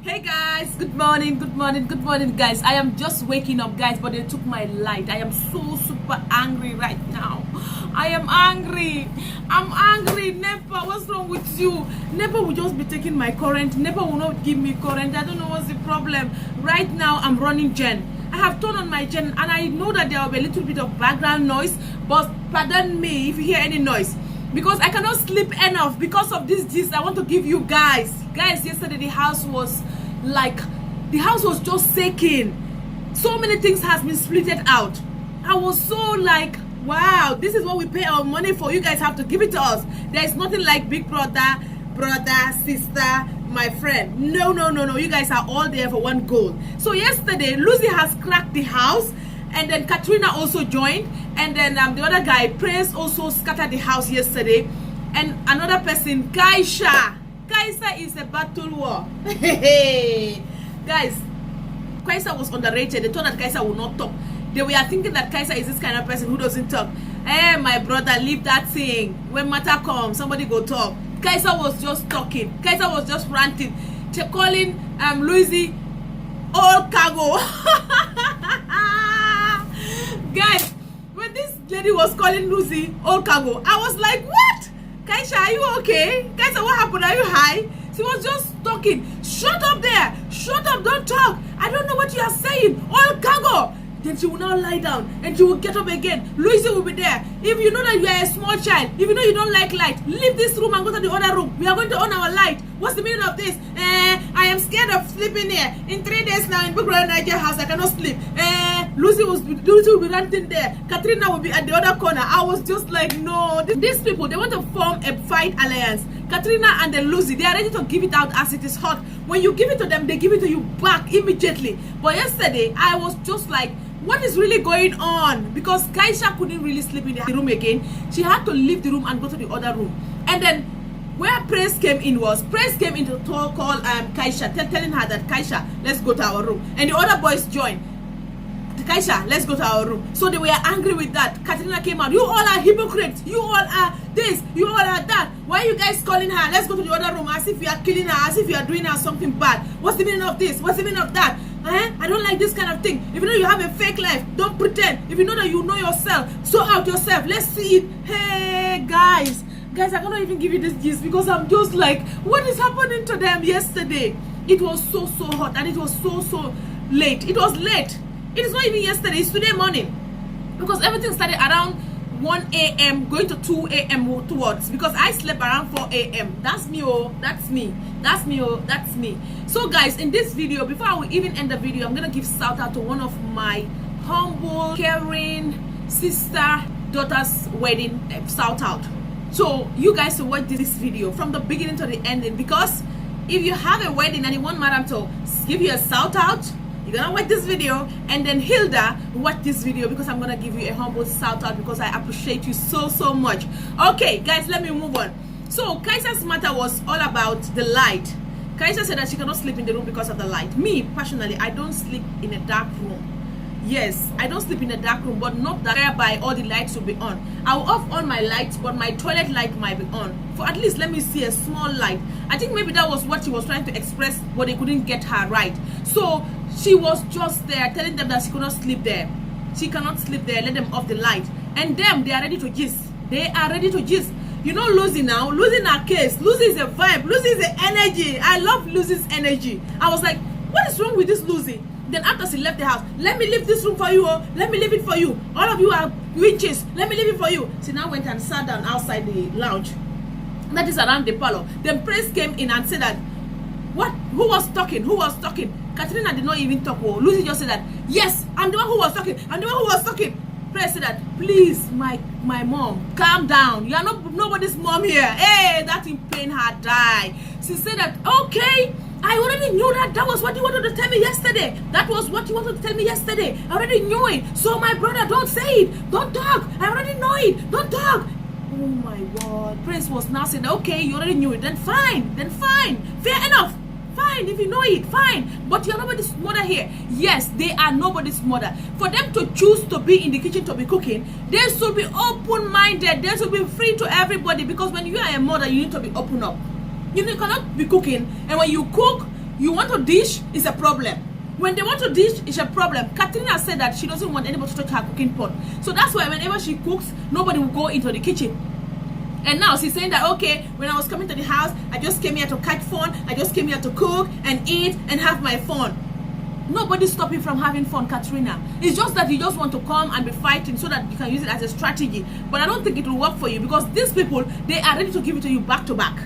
Hey guys, good morning guys. I am just waking up guys, but they took my light. I am so super angry right now. I am angry. I'm angry. NEPA, what's wrong with you? NEPA will just be taking my current. NEPA will not give me current. I don't know what's the problem. Right now I'm running gen. I have turned on my gen and I know that there will be a little bit of background noise, but pardon me if you hear any noise, because I cannot sleep enough because of this gist I want to give you guys. Guys, yesterday the house was just shaking. So many things has been splitted out. I was so like, wow, this is what we pay our money for. You guys have to give it to us. There is nothing like big brother, sister, my friend. No. You guys are all there for one goal. So yesterday, Lucy has cracked the house, and then Katrina also joined, and then the other guy, Prince, also scattered the house yesterday, and another person, Kaisha is a battle war. Guys, Kaisha was underrated. They thought that Kaisha would not talk. They were thinking that Kaisha is this kind of person who doesn't talk. Hey, my brother, leave that thing. When matter comes, somebody go talk. Kaisha was just talking. Kaisha was just ranting. Calling Lucy all cargo. Guys, when this lady was calling Lucy all cargo, I was like, what? Kaisha, are you okay? Kaisha, what happened? Are you high? She was just talking. Shut up there. Shut up. Don't talk. I don't know what you are saying. All cargo. Then she will now lie down and she will get up again. Lucy will be there. If you know that you are a small child, if you know you don't like light, leave this room and go to the other room. We are going to on our light. What's the meaning of this? I am scared of sleeping here. In 3 days now in BBNAIJA house, I cannot sleep. Lucy will be ranting there. Katrina will be at the other corner. I was just like, no. These people, they want to form a fight alliance. Katrina and then Lucy, they are ready to give it out as it is hot. When you give it to them, they give it to you back immediately. But yesterday, I was just like, what is really going on? Because Kaisha couldn't really sleep in the room again. She had to leave the room and go to the other room. And then where Praise came in to call Kaisha, telling her that, Kaisha, let's go to our room. And the other boys joined. Kaisha, let's go to our room. So they were angry with that. Katrina came out. You all are hypocrites. You all are this. You all are that. Why are you guys calling her? Let's go to the other room as if you are killing her, as if you are doing her something bad. What's the meaning of this? What's the meaning of that? I don't like this kind of thing. If you know you have a fake life, don't pretend. If you know that you know yourself, sort out yourself. Let's see it. Hey, guys, I cannot even give you this gist because I'm just like, what is happening to them yesterday? It was so hot and it was so late. It was late. It is not even yesterday. It's today morning because everything started around 1 a.m. going to 2 a.m. towards, because I slept around 4 a.m. That's me, oh, that's me. That's me, oh, that's me. So guys, in this video, before I will even end the video, I'm gonna give shout out to one of my humble, caring sister daughter's wedding. Shout out. So you guys should watch this video from the beginning to the ending, because if you have a wedding and you want madam to give you a shout out, you're gonna watch this video, and then Hilda, watch this video, because I'm gonna give you a humble shout out because I appreciate you so much. Okay guys, let me move on. So Kaisha's matter was all about the light. Kaisha said that she cannot sleep in the room because of the light. Me personally, I don't sleep in a dark room. Yes, I don't sleep in a dark room, but not that whereby all the lights will be on. I will off on my lights, but my toilet light might be on. For at least let me see a small light. I think maybe that was what she was trying to express, but they couldn't get her right. So she was just there telling them that she could not sleep there. She cannot sleep there, let them off the light. And them, they are ready to gist. They are ready to gist. You know Lucy now, Lucy in her case. Lucy is a vibe, Lucy is the energy. I love Lucy's energy. I was like, what is wrong with this Lucy? Then after she left the house, let me leave this room for you, oh. Let me leave it for you. All of you are witches. Let me leave it for you. She now went and sat down outside the lounge. That is around the parlor. Then Prince came in and said that, what? Who was talking? Who was talking? Katrina did not even talk. Oh, Lucy just said that, yes, I'm the one who was talking. I'm the one who was talking. Prince said that, please, my mom, calm down. You are not nobody's mom here. Hey, that in pain her die. She said that, okay, I already knew that. That was what you wanted to tell me yesterday. That was what you wanted to tell me yesterday. I already knew it. So my brother, don't say it. Don't talk. I already know it. Don't talk. Oh my God. Prince was now saying, okay, you already knew it. Then fine. Then fine. Fair enough. Fine, if you know it, fine. But you're nobody's mother here. Yes, they are nobody's mother. For them to choose to be in the kitchen to be cooking, they should be open-minded. They should be free to everybody. Because when you are a mother, you need to be open up. You cannot be cooking, and when you cook, You want to dish, it's a problem. When they want to dish, it's a problem. Katrina said that she doesn't want anybody to touch her cooking pot. So that's why whenever she cooks, nobody will go into the kitchen. And now she's saying that, okay, when I was coming to the house, I just came here to catch fun. I just came here to cook and eat and have my fun. Nobody stop you from having fun, Katrina. It's just that you just want to come and be fighting so that you can use it as a strategy. But I don't think it will work for you, because these people, they are ready to give it to you back to back.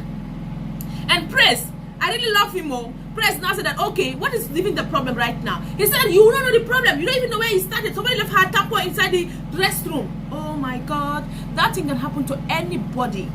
And Praise, I really love him more. Praise now said that, okay, what is even the problem right now? He said, you don't know the problem. You don't even know where he started. Somebody left her tampon inside the restroom. Oh my God. That thing can happen to anybody.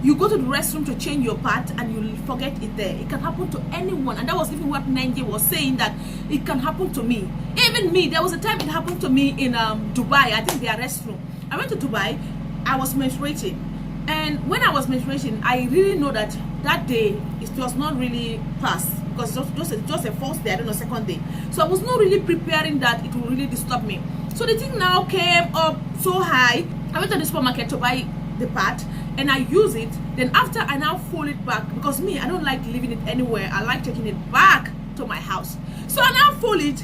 You go to the restroom to change your part and you forget it there. It can happen to anyone. And that was even what Nengi was saying, that it can happen to me. Even me, there was a time it happened to me in Dubai. I think their restroom. I went to Dubai. I was menstruating. And when I was menstruating, I really know that that day it was not really past, because it was just a first day, I don't know, second day. So I was not really preparing that it would really disturb me. So the thing now came up so high. I went to the supermarket to buy the part and I use it. Then after, I now fold it back, because me, I don't like leaving it anywhere. I like taking it back to my house. So I now fold it.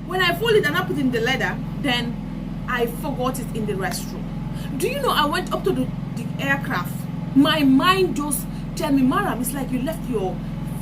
When I fold it and I put it in the leather, then I forgot it in the restroom. Do you know, I went up to the aircraft. My mind just tell me, Maram, it's like you left your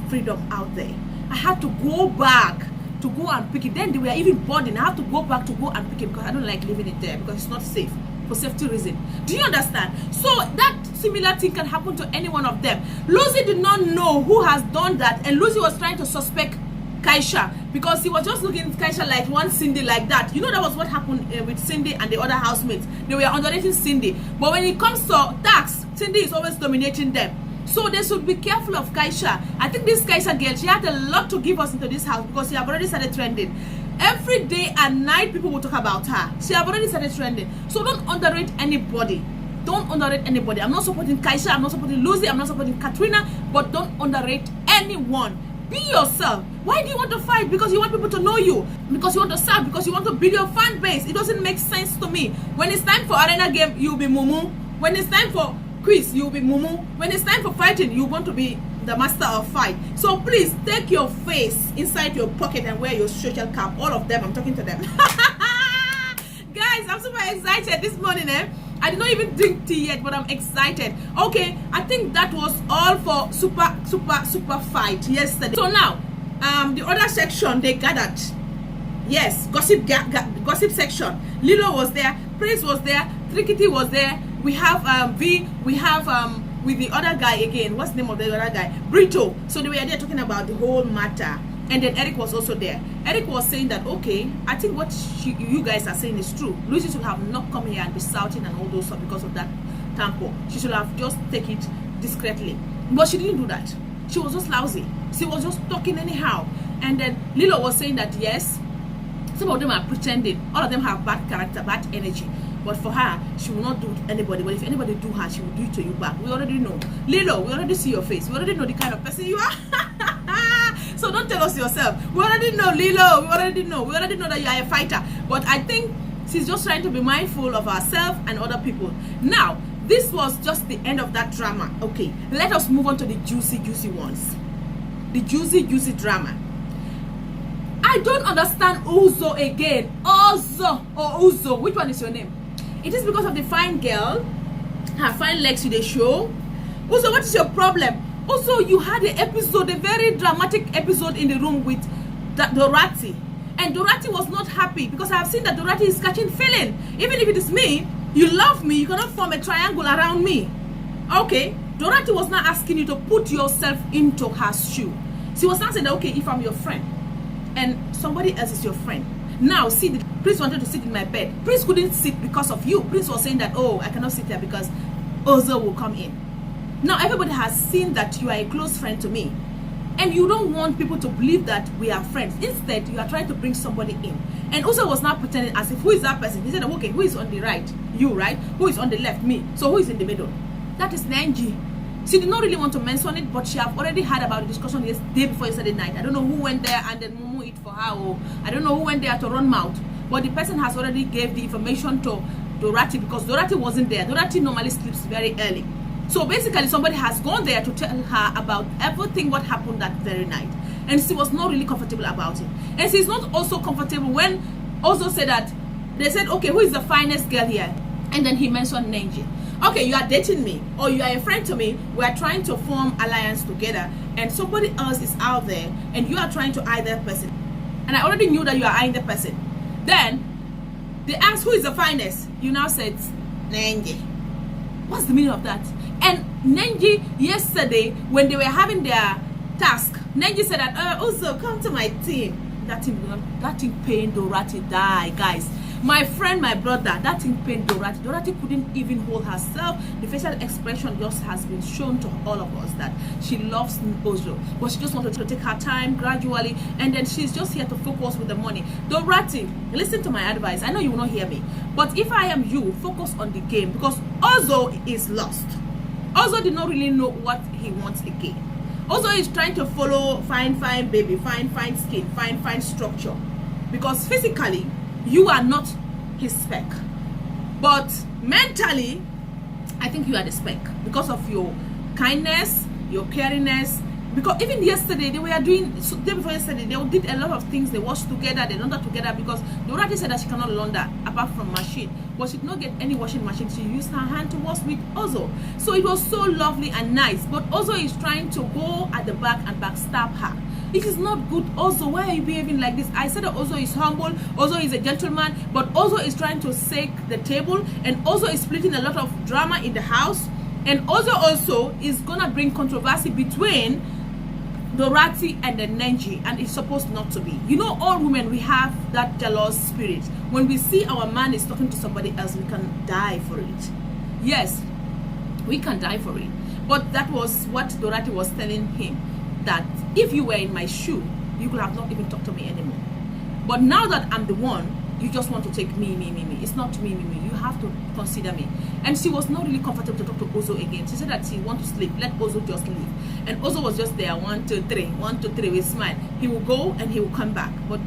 freedom out there. I had to go back to go and pick it. Then they were even boarding. I have to go back to go and pick it, because I don't like leaving it there, because it's not safe, for safety reason. Do you understand? So that similar thing can happen to any one of them. Lucy did not know who has done that, and Lucy was trying to suspect Kaisha, because he was just looking at Kaisha like one Cindy like that. You know, that was what happened with Cindy and the other housemates. They were underrating Cindy. But when it comes to tax, Cindy is always dominating them. So they should be careful of Kaisha. I think this Kaisha girl, she had a lot to give us into this house, because she have already started trending. Every day and night people will talk about her. She have already started trending. So don't underrate anybody. Don't underrate anybody. I'm not supporting Kaisha, I'm not supporting Lucy, I'm not supporting Katrina, but don't underrate anyone. Be yourself. Why do you want to fight? Because you want people to know you. Because you want to serve. Because you want to build your fan base. It doesn't make sense to me. When it's time for arena game, you'll be mumu. When it's time for quiz, you'll be mumu. When it's time for fighting, you want to be the master of fight. So please take your face inside your pocket and wear your social cap. All of them, I'm talking to them. Guys, I'm super excited this morning. I did not even drink tea yet, but I'm excited. Okay, I think that was all for super fight yesterday. So now, the other section, they gathered. Yes, gossip section. Lilo was there, Praise was there, Trikiti was there. We have V, we have with the other guy again. What's the name of the other guy? Brito. So they were there talking about the whole matter. And then Eric was also there. Eric was saying that, okay, I think what you guys are saying is true. Lucy should have not come here and be shouting and all those stuff because of that tampo. She should have just take it discreetly. But she didn't do that. She was just lousy. She was just talking anyhow. And then Lilo was saying that, yes, some of them are pretending. All of them have bad character, bad energy. But for her, she will not do anybody. But if anybody do her, she will do it to you back. We already know. Lilo, we already see your face. We already know the kind of person you are. So don't tell us yourself. We already know, Lilo. We already know. We already know that you are a fighter. But I think she's just trying to be mindful of herself and other people. Now, this was just the end of that drama. Okay, let us move on to the juicy ones. The juicy drama. I don't understand Ozo again. Ozo or Uzo. Which one is your name? It is because of the fine girl, her fine legs to the show. Uzo, what is your problem? Also, you had an episode, a very dramatic episode in the room with Dorothy. And Dorothy was not happy, because I have seen that Dorothy is catching feeling. Even if it is me, you love me, you cannot form a triangle around me. Okay, Dorothy was not asking you to put yourself into her shoe. She was not saying that, okay, if I'm your friend and somebody else is your friend. Now, see, the Prince wanted to sit in my bed. Prince couldn't sit because of you. Prince was saying that, oh, I cannot sit there because Ozo will come in. Now, everybody has seen that you are a close friend to me. And you don't want people to believe that we are friends. Instead, you are trying to bring somebody in. And Uzo was now pretending as if, who is that person? He said, okay, who is on the right? You, right? Who is on the left? Me. So who is in the middle? That is Nengi. She did not really want to mention it, but she have already heard about the discussion the day before yesterday night. I don't know who went there and then Mumu it for her, or I don't know who went there to run mouth. But the person has already gave the information to Dorothy, because Dorothy wasn't there. Dorothy normally sleeps very early. So basically, somebody has gone there to tell her about everything what happened that very night, and she was not really comfortable about it. And she's not also comfortable when OZO said that they said, okay, who is the finest girl here? And then he mentioned Nengi. Okay, you are dating me, or you are a friend to me. We are trying to form alliance together, and somebody else is out there, and you are trying to eye that person. And I already knew that you are eyeing the person. Then they asked, who is the finest? You now said Nengi. What's the meaning of that? And Nengi, yesterday, when they were having their task, Nengi said that, OZO, come to my team. That thing pained Dorothy die, guys. My friend, my brother, that thing pained Dorothy. Dorothy couldn't even hold herself. The facial expression just has been shown to all of us that she loves OZO, but she just wanted to take her time gradually, and then she's just here to focus with the money. Dorothy, listen to my advice. I know you will not hear me, but if I am you, focus on the game, because OZO is lost. OZO did not really know what he wants again. OZO is trying to follow fine baby, fine skin, fine structure, because physically you are not his spec, but mentally I think you are the spec because of your kindness, your caringness. Because even yesterday they were doing, so day before yesterday, they did a lot of things. They washed together, they laundered together, because Dorothy said that she cannot launder apart from machine, but she did not get any washing machine. She used her hand to wash with OZO. So it was so lovely and nice, but OZO is trying to go at the back and backstab her. It is not good. OZO, why are you behaving like this? I said that OZO is humble, OZO is a gentleman, but OZO is trying to shake the table, and OZO is splitting a lot of drama in the house, and OZO also is gonna bring controversy between Dorothy and the Nengi, and it's supposed not to be. You know, all women, we have that jealous spirit. When we see our man is talking to somebody else, we can die for it. Yes, we can die for it. But that was what Dorothy was telling him, that if you were in my shoe, you could have not even talked to me anymore. But now that I'm the one, you just want to take me. It's not me. You have to consider me. And she was not really comfortable to talk to OZO again. She said that she wants to sleep. Let OZO just leave. And OZO was just there, 1, 2, 3, 1, 2, 3 with smile. He will go and he will come back. But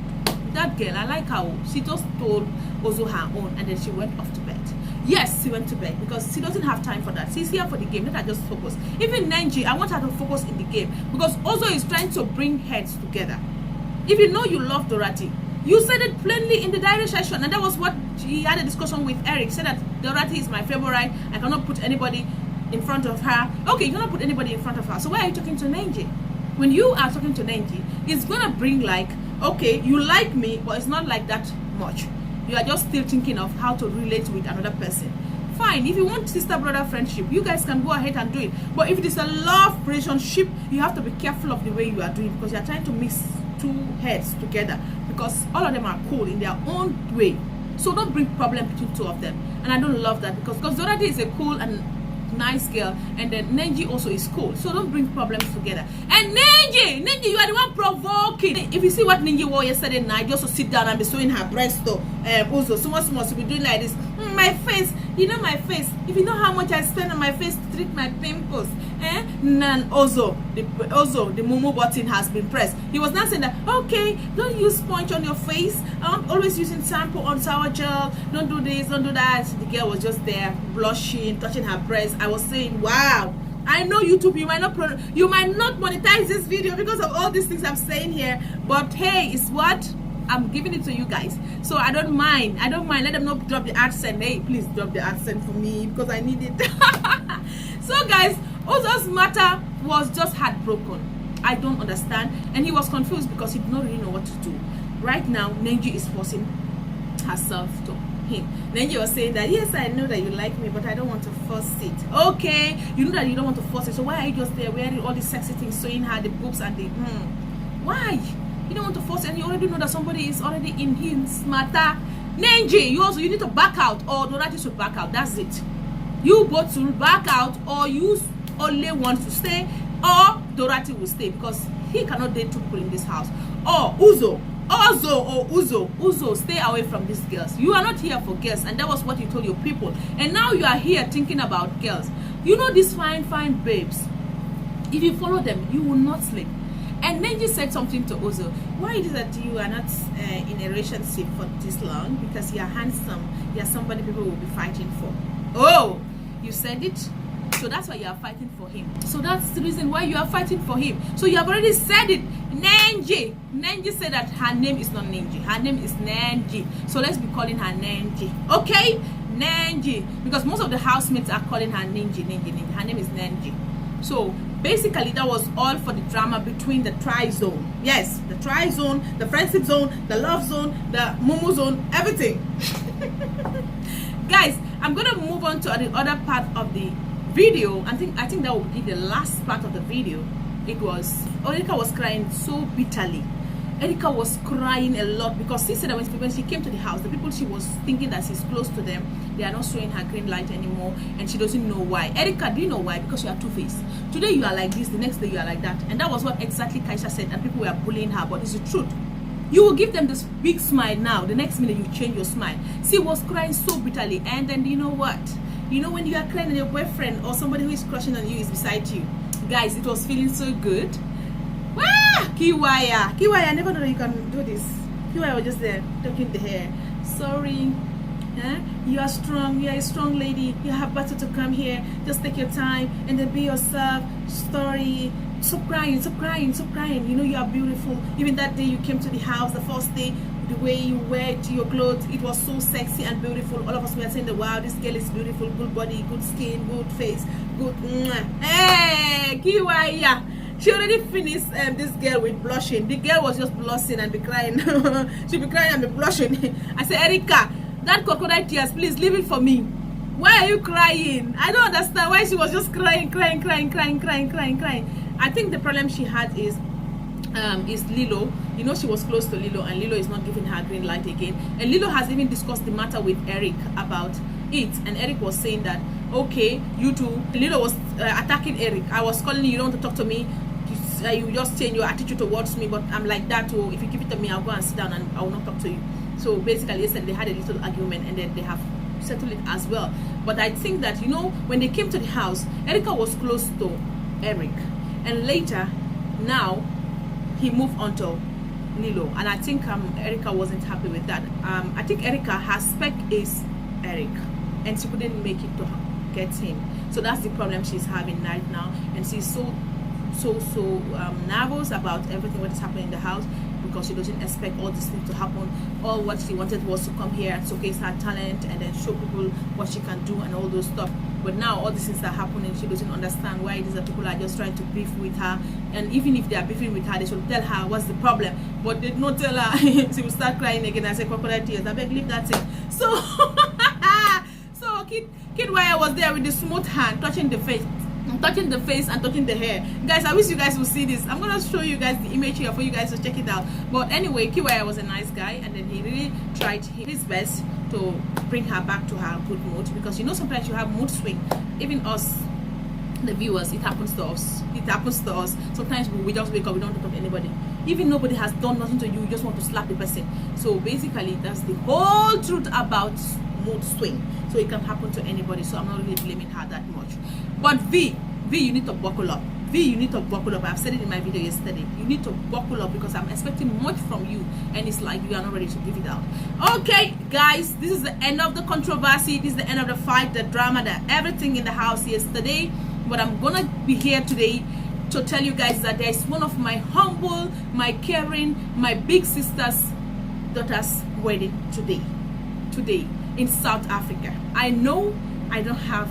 that girl, I like how she just told OZO her own, and then she went off to bed. Yes, she went to bed because she doesn't have time for that. She's here for the game. Let her just focus. Even Nengi, I want her to focus in the game, because OZO is trying to bring heads together. If you know you love Dorothy, you said it plainly in the diary session, and that was what he had a discussion with Eric. Said that Dorothy is my favorite. I cannot put anybody in front of her. Okay, you cannot put anybody in front of her. So why are you talking to Nengi? When you are talking to Nengi, it's gonna bring like, okay, you like me, but it's not like that much. You are just still thinking of how to relate with another person. Fine, if you want sister-brother friendship, you guys can go ahead and do it. But if it is a love relationship, you have to be careful of the way you are doing, because you are trying to mix two heads together, because all of them are cool in their own way. So don't bring problem between two of them. And I don't love that, because Dorothy is a cool and nice girl, and then Nengi also is cool. So don't bring problems together. And Nengi, you are the one provoking. If you see what Nengi wore yesterday night, just to sit down and be showing her breast, also small, she be doing like this. My face, you know my face. If you know how much I spend on my face to treat my pimples, Nan OZO, the Momo button has been pressed. He was not saying that, okay, don't use sponge on your face. I'm always using shampoo on sour gel. Don't do this, don't do that. The girl was just there, blushing, touching her breast. I was saying, wow. I know YouTube, you might not monetize this video because of all these things I'm saying here, but hey, it's what I'm giving it to you guys. So I don't mind. Let them not drop the AdSense. Hey, please drop the AdSense for me, because I need it. So guys, OZO's matter was just heartbroken. I don't understand, and he was confused because he did not really know what to do. Right now, Nengi is forcing herself to him. Nengi was saying that, yes, I know that you like me, but I don't want to force it. Okay, you know that you don't want to force it, so why are you just there wearing all these sexy things, showing her the boobs and the why? You don't want to force it, and you already know that somebody is already in his matter. Nengi, you need to back out, or Dorothy should back out. That's it. You both should back out, or you only want to stay, or Dorothy will stay, because he cannot date two people in this house. Or OZO, stay away from these girls. You are not here for girls, and that was what you told your people. And now you are here thinking about girls. You know these fine babes. If you follow them, you will not sleep. And then you said something to OZO. Why is it that you are not in a relationship for this long? Because you are handsome. You are somebody people will be fighting for. Oh, you said it. So that's why you are fighting for him. So that's the reason why you are fighting for him. So you have already said it. Nengi. Nengi said that her name is not Nengi. Her name is Nengi. So let's be calling her Nengi. Okay? Nengi. Because most of the housemates are calling her Nengi. Her name is Nengi. So basically that was all for the drama between the trizone. Yes, the trizone, the friendship zone, the love zone, the mumu zone, everything. Guys, I'm gonna move on to the other part of the video. I think that will be the last part of the video. It was Erika was crying so bitterly. Erika was crying a lot because she said that when she came to the house, the people she was thinking that she's close to them, they are not showing her green light anymore, and she doesn't know why. Erika, do you know why? Because you are two-faced. Today you are like this, the next day you are like that, and that was what exactly Kaisha said, and people were bullying her. But it's the truth. You will give them this big smile now, the next minute you change your smile. She was crying so bitterly, and then you know what? You know when you are crying and your boyfriend or somebody who is crushing on you is beside you, guys, it was feeling so good. Kiwaya, I never know that you can do this. Kiwaya was just there talking the hair. Sorry, you are strong. You are a strong lady. You have better to come here. Just take your time and then be yourself. Story. Stop crying. You know you are beautiful. Even that day you came to the house, the first day, the way you wear your clothes, it was so sexy and beautiful. All of us were saying, wow, this girl is beautiful, good body, good skin, good face, good. Hey, Kiwaya. She already finished this girl with blushing. The girl was just blushing and be crying. She'll be crying and be blushing. I said, Erika, that crocodile tears, please leave it for me. Why are you crying? I don't understand why she was just crying. I think the problem she had is Lilo. You know, she was close to Lilo, and Lilo is not giving her green light again. And Lilo has even discussed the matter with Eric about it, and Eric was saying that, okay, you two. Lilo was attacking Eric. I was calling you, you don't want to talk to me. You just change your attitude towards me, but I'm like that too. If you give it to me, I'll go and sit down and I will not talk to you. So basically, yesterday they had a little argument, and then they have settled it as well. But I think that, you know, when they came to the house, Erika was close to Eric, and later, now he moved on to Lilo, and I think Erika wasn't happy with that. I think Erika, her spec is Eric, and she couldn't make it to get him. So that's the problem she's having right now, and she's so nervous about everything what is happening in the house, because she doesn't expect all these things to happen. All what she wanted was to come here and showcase her talent and then show people what she can do and all those stuff. But now all these things are happening, she doesn't understand why it is that people are just trying to beef with her. And even if they are beefing with her, they should tell her what's the problem. But they don't tell her. She will start crying again and say, crocodile tears. I beg, leave that thing. So so Kid Wire was there with the smooth hand touching the face and touching the hair. Guys, I wish you guys would see this. I'm gonna show you guys the image here for you guys to check it out. But anyway, Kiwaya was a nice guy, and then he really tried his best to bring her back to her good mood, because you know sometimes you have mood swing. Even us, the viewers, it happens to us. Sometimes we just wake up, we don't want to talk to anybody. Even nobody has done nothing to you, you just want to slap the person. So basically that's the whole truth about mood swing. So it can happen to anybody, so I'm not really blaming her that much. But V, you need to buckle up. You need to buckle up. I've said it in my video yesterday. You need to buckle up, because I'm expecting much from you, and it's like you are not ready to give it out. Okay, guys, this is the end of the controversy. This is the end of the fight, the drama, the everything in the house yesterday. But I'm gonna be here today to tell you guys that there is one of my humble, my caring, my big sister's daughter's wedding today in South Africa. I know I don't have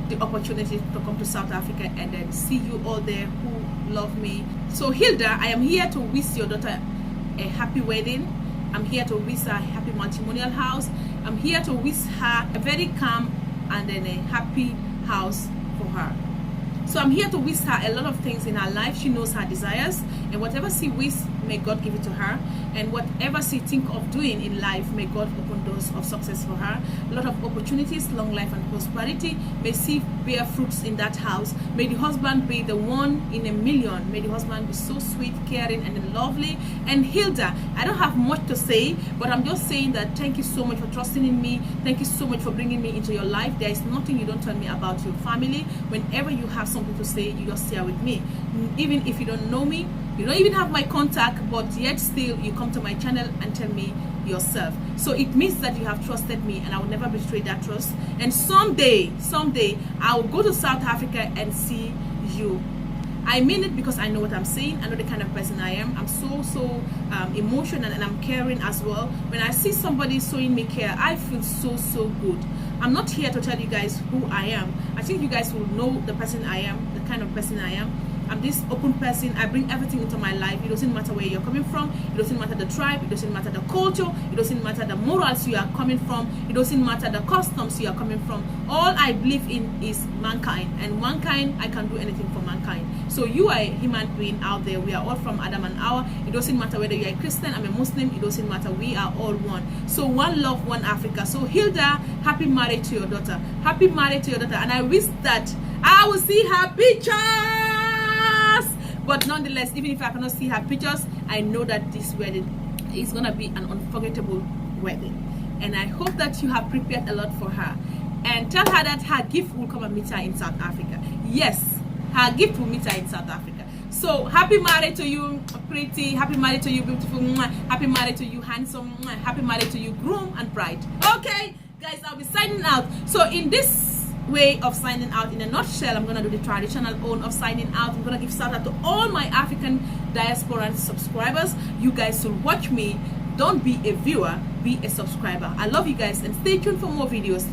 the opportunity to come to South Africa and then see you all there who love me. So Hilda, I am here to wish your daughter a happy wedding. I'm here to wish her a happy matrimonial house. I'm here to wish her a very calm and then a happy house for her. So I'm here to wish her a lot of things in her life. She knows her desires, and whatever she wishes, may God give it to her. And whatever she think of doing in life, may God open doors of success for her. A lot of opportunities, long life and prosperity. May she bear fruits in that house. May the husband be the one in a million. May the husband be so sweet, caring, and lovely. And Hilda, I don't have much to say, but I'm just saying that thank you so much for trusting in me. Thank you so much for bringing me into your life. There is nothing you don't tell me about your family. Whenever you have something to say, you just share with me. Even if you don't know me, you don't even have my contact, but yet still you come to my channel and tell me yourself. So it means that you have trusted me, and I will never betray that trust. And someday I will go to South Africa and see you. I mean it, because I know what I'm saying. I know the kind of person I am. I'm so emotional, and I'm caring as well. When I see somebody showing me care, I feel so good. I'm not here to tell you guys who I am. I think you guys will know the person I am, the kind of person I am. I'm this open person. I bring everything into my life. It doesn't matter where you're coming from. It doesn't matter the tribe. It doesn't matter the culture. It doesn't matter the morals you are coming from. It doesn't matter the customs you are coming from. All I believe in is mankind, and mankind, I can do anything for mankind. So you are a human being out there. We are all from Adam and Hawa. It doesn't matter whether you're a Christian, I'm a Muslim. It doesn't matter. We are all one. So one love, one Africa. So Hilda, happy marriage to your daughter. Happy marriage to your daughter. And I wish that I will see her pictures. But nonetheless, even if I cannot see her pictures, I know that this wedding is gonna be an unforgettable wedding. And I hope that you have prepared a lot for her. And tell her that her gift will come and meet her in South Africa. Yes, her gift will meet her in South Africa. So happy marriage to you, pretty. Happy marriage to you, beautiful. Happy marriage to you, handsome. Happy marriage to you, groom and bride. Okay, guys, I'll be signing out. So in this way of signing out, in a nutshell, I'm gonna do the traditional own of signing out. I'm gonna give shout out to all my African diaspora subscribers. You guys will watch me. Don't be a viewer, be a subscriber. I love you guys, and stay tuned for more videos.